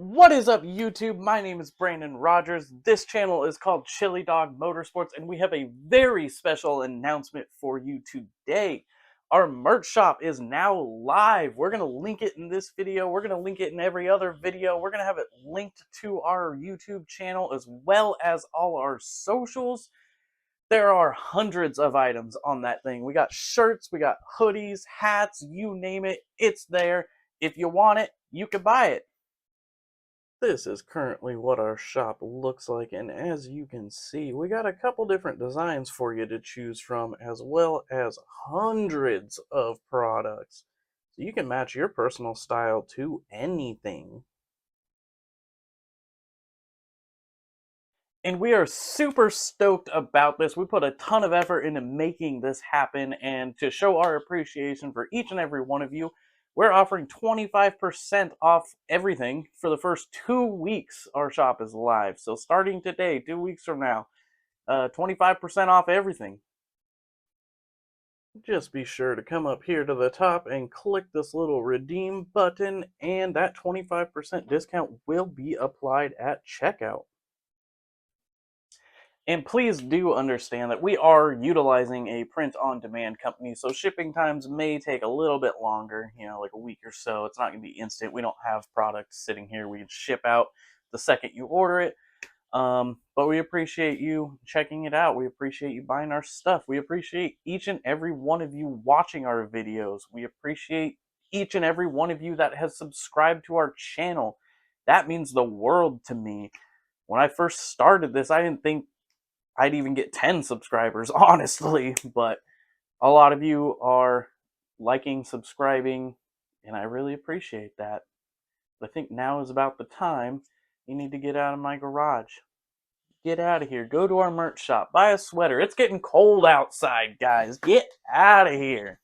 What is up, YouTube? My name is Brandon Rogers. This channel is called Chili Dog Motorsports, and we have a very special announcement for you today. Our merch shop is now live. We're going to link it in this video. We're going to link it in every other video. We're going to have it linked to our YouTube channel as well as all our socials. There are hundreds of items on that thing. We got shirts, we got hoodies, hats, you name it. It's there. If you want it, you can buy it. This is currently what our shop looks like, and as you can see, we got a couple different designs for you to choose from, as well as hundreds of products. So you can match your personal style to anything. And we are super stoked about this. We put a ton of effort into making this happen, and to show our appreciation for each and every one of you, we're offering 25% off everything for the first 2 weeks our shop is live. So starting today, 2 weeks from now, 25% off everything. Just be sure to come up here to the top and click this little redeem button, and that 25% discount will be applied at checkout. And please do understand that we are utilizing a print-on-demand company, so shipping times may take a little bit longer, like a week or so. It's not going to be instant. We don't have products sitting here we can ship out the second you order it. But we appreciate you checking it out. We appreciate you buying our stuff. We appreciate each and every one of you watching our videos. We appreciate each and every one of you that has subscribed to our channel. That means the world to me. When I first started this, I didn't think I'd even get 10 subscribers, honestly, but a lot of you are liking, subscribing, and I really appreciate that. I think now is about the time you need to get out of my garage. Get out of here. Go to our merch shop. Buy a sweater. It's getting cold outside, guys. Get out of here.